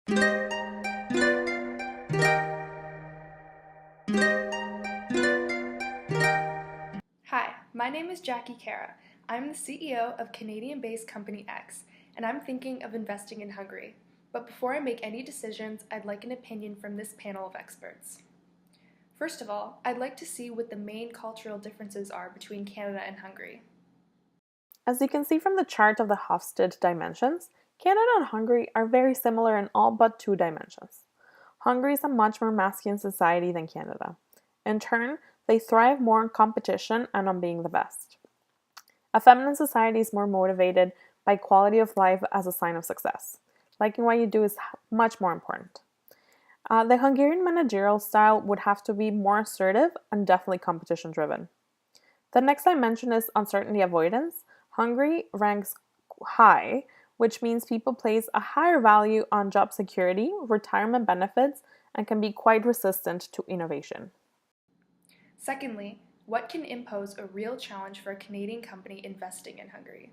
Hi, my name is Jackie Kara. I'm the CEO of Canadian-based company X, and I'm thinking of investing in Hungary. But before I make any decisions, I'd like an opinion from this panel of experts. First of all, I'd like to see what the main cultural differences are between Canada and Hungary. As you can see from the chart of the Hofstede dimensions, Canada and Hungary are very similar in all but two dimensions. Hungary is a much more masculine society than Canada. In turn, they thrive more on competition and on being the best. A feminine society is more motivated by quality of life as a sign of success. Liking what you do is much more important. The Hungarian managerial style would have to be more assertive and definitely competition driven. The next dimension is uncertainty avoidance. Hungary ranks high, which means people place a higher value on job security, retirement benefits, and can be quite resistant to innovation. Secondly, what can impose a real challenge for a Canadian company investing in Hungary?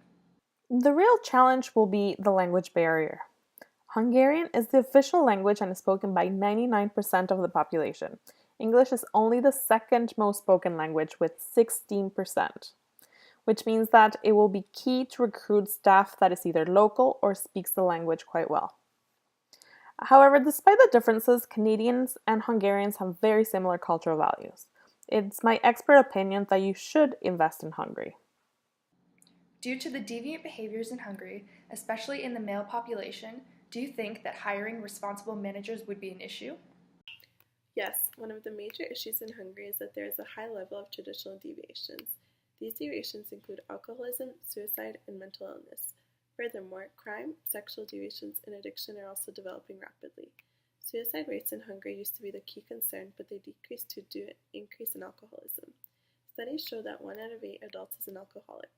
The real challenge will be the language barrier. Hungarian is the official language and is spoken by 99% of the population. English is only the second most spoken language with 16%, which means that it will be key to recruit staff that is either local or speaks the language quite well. However, despite the differences, Canadians and Hungarians have very similar cultural values. It's my expert opinion that you should invest in Hungary. Due to the deviant behaviors in Hungary, especially in the male population, do you think that hiring responsible managers would be an issue? Yes, one of the major issues in Hungary is that there is a high level of traditional deviations. These deviations include alcoholism, suicide, and mental illness. Furthermore, crime, sexual deviations, and addiction are also developing rapidly. Suicide rates in Hungary used to be the key concern, but they decreased due to an increase in alcoholism. Studies show that 1 out of 8 adults is an alcoholic.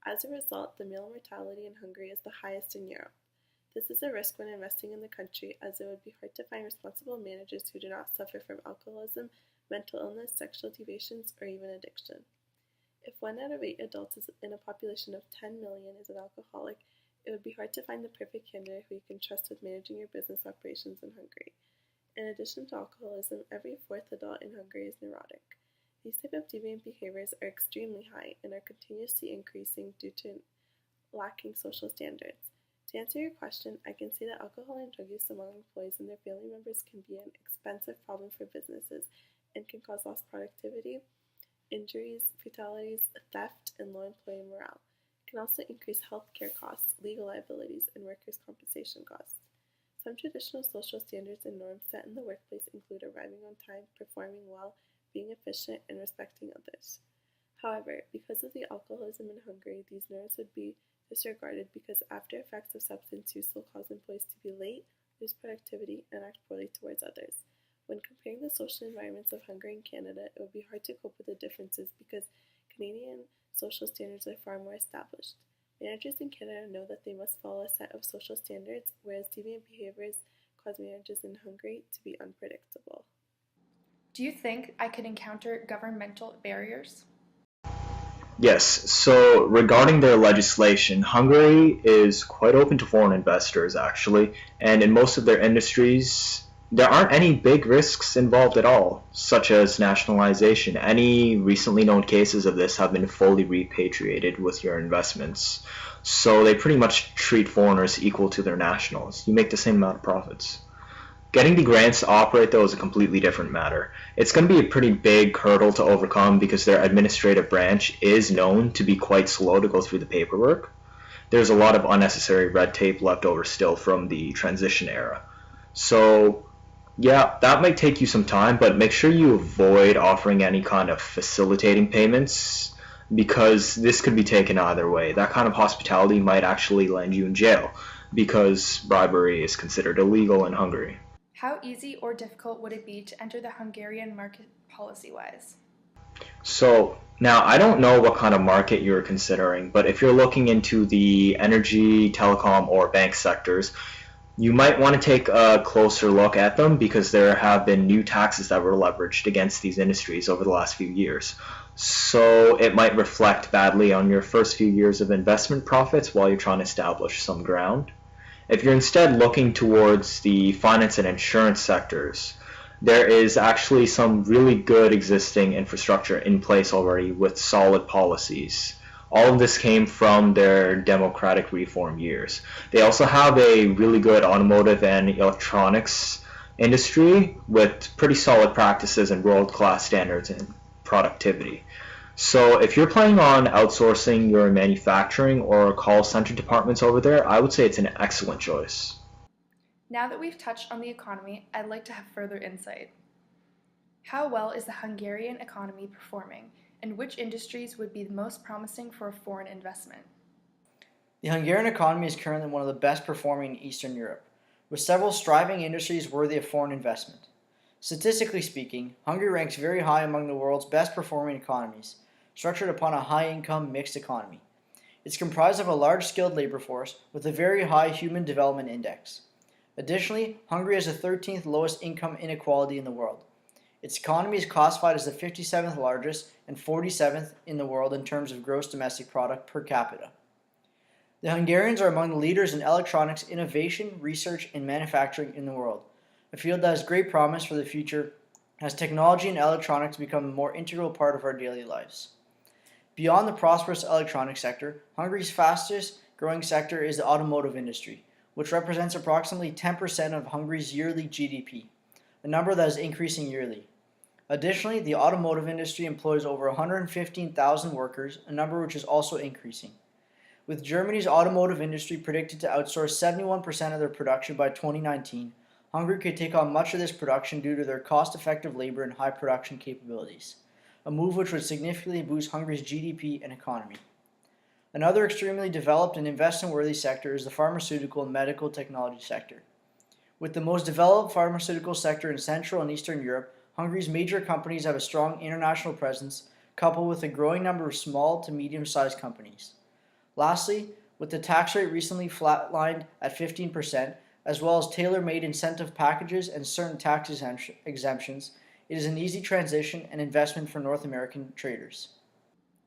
As a result, the male mortality in Hungary is the highest in Europe. This is a risk when investing in the country, as it would be hard to find responsible managers who do not suffer from alcoholism, mental illness, sexual deviations, or even addiction. If 1 out of 8 adults in a population of 10 million is an alcoholic, it would be hard to find the perfect candidate who you can trust with managing your business operations in Hungary. In addition to alcoholism, every fourth adult in Hungary is neurotic. These type of deviant behaviors are extremely high and are continuously increasing due to lacking social standards. To answer your question, I can say that alcohol and drug use among employees and their family members can be an expensive problem for businesses and can cause lost productivity, injuries, fatalities, theft, and low employee morale. It can also increase healthcare costs, legal liabilities, and workers' compensation costs. Some traditional social standards and norms set in the workplace include arriving on time, performing well, being efficient, and respecting others. However, because of the alcoholism in Hungary, these norms would be disregarded because after effects of substance use will cause employees to be late, lose productivity, and act poorly towards others. When comparing the social environments of Hungary and Canada, it would be hard to cope with the differences because Canadian social standards are far more established. Managers in Canada know that they must follow a set of social standards, whereas deviant behaviors cause managers in Hungary to be unpredictable. Do you think I could encounter governmental barriers? Yes, so regarding their legislation, Hungary is quite open to foreign investors actually, and in most of their industries, there aren't any big risks involved at all, such as nationalization. Any recently known cases of this have been fully repatriated with your investments. So they pretty much treat foreigners equal to their nationals. You make the same amount of profits. Getting the grants to operate, though, is a completely different matter. It's going to be a pretty big hurdle to overcome because their administrative branch is known to be quite slow to go through the paperwork. There's a lot of unnecessary red tape left over still from the transition era. So, yeah, that might take you some time, but make sure you avoid offering any kind of facilitating payments because this could be taken either way. That kind of hospitality might actually land you in jail because bribery is considered illegal in Hungary. How easy or difficult would it be to enter the Hungarian market policy-wise? So now I don't know what kind of market you're considering, but if you're looking into the energy, telecom, or bank sectors, you might want to take a closer look at them because there have been new taxes that were leveraged against these industries over the last few years. So it might reflect badly on your first few years of investment profits while you're trying to establish some ground. If you're instead looking towards the finance and insurance sectors, there is actually some really good existing infrastructure in place already with solid policies. All of this came from their democratic reform years. They also have a really good automotive and electronics industry with pretty solid practices and world-class standards in productivity. So if you're planning on outsourcing your manufacturing or call center departments over there, I would say it's an excellent choice. Now that we've touched on the economy, I'd like to have further insight. How well is the Hungarian economy performing, and which industries would be the most promising for a foreign investment? The Hungarian economy is currently one of the best performing in Eastern Europe, with several striving industries worthy of foreign investment. Statistically speaking, Hungary ranks very high among the world's best performing economies, structured upon a high-income mixed economy. It's comprised of a large skilled labor force with a very high human development index. Additionally, Hungary has the 13th lowest income inequality in the world. Its economy is classified as the 57th largest and 47th in the world in terms of gross domestic product per capita. The Hungarians are among the leaders in electronics innovation, research, and manufacturing in the world, a field that has great promise for the future as technology and electronics become a more integral part of our daily lives. Beyond the prosperous electronics sector, Hungary's fastest growing sector is the automotive industry, which represents approximately 10% of Hungary's yearly GDP, a number that is increasing yearly. Additionally, the automotive industry employs over 115,000 workers, a number which is also increasing. With Germany's automotive industry predicted to outsource 71% of their production by 2019, Hungary could take on much of this production due to their cost-effective labor and high production capabilities, a move which would significantly boost Hungary's GDP and economy. Another extremely developed and investment-worthy sector is the pharmaceutical and medical technology sector. With the most developed pharmaceutical sector in Central and Eastern Europe, Hungary's major companies have a strong international presence, coupled with a growing number of small to medium-sized companies. Lastly, with the tax rate recently flatlined at 15%, as well as tailor-made incentive packages and certain tax exemptions, it is an easy transition and investment for North American traders.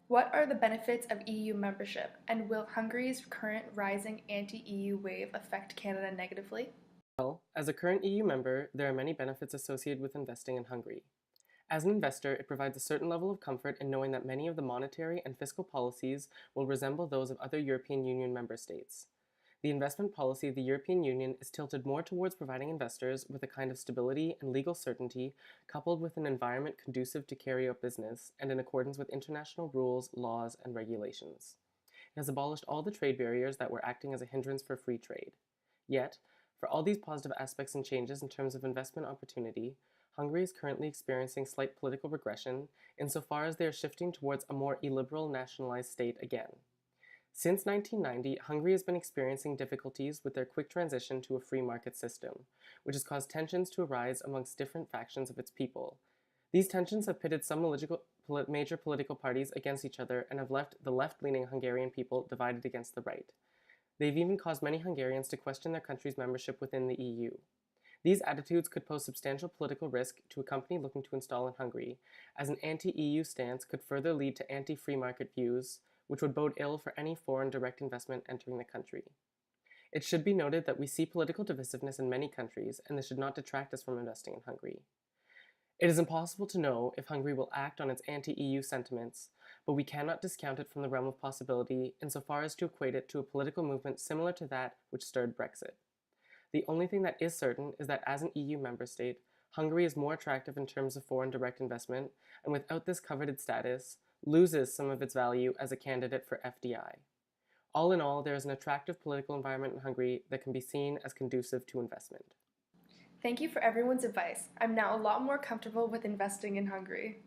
What are the benefits of EU membership, and will Hungary's current rising anti-EU wave affect Canada negatively? Well, as a current EU member, there are many benefits associated with investing in Hungary. As an investor, it provides a certain level of comfort in knowing that many of the monetary and fiscal policies will resemble those of other European Union member states. The investment policy of the European Union is tilted more towards providing investors with a kind of stability and legal certainty, coupled with an environment conducive to carry out business and in accordance with international rules, laws, and regulations. It has abolished all the trade barriers that were acting as a hindrance for free trade. Yet, for all these positive aspects and changes in terms of investment opportunity, Hungary is currently experiencing slight political regression insofar as they are shifting towards a more illiberal nationalized state again. Since 1990, Hungary has been experiencing difficulties with their quick transition to a free market system, which has caused tensions to arise amongst different factions of its people. These tensions have pitted some major political parties against each other and have left the left-leaning Hungarian people divided against the right. They've even caused many Hungarians to question their country's membership within the EU. These attitudes could pose substantial political risk to a company looking to install in Hungary, as an anti-EU stance could further lead to anti-free market views, which would bode ill for any foreign direct investment entering the country. It should be noted that we see political divisiveness in many countries, and this should not detract us from investing in Hungary. It is impossible to know if Hungary will act on its anti-EU sentiments, but we cannot discount it from the realm of possibility insofar as to equate it to a political movement similar to that which stirred Brexit. The only thing that is certain is that as an EU member state, Hungary is more attractive in terms of foreign direct investment, and without this coveted status, loses some of its value as a candidate for FDI. All in all, there is an attractive political environment in Hungary that can be seen as conducive to investment. Thank you for everyone's advice. I'm now a lot more comfortable with investing in Hungary.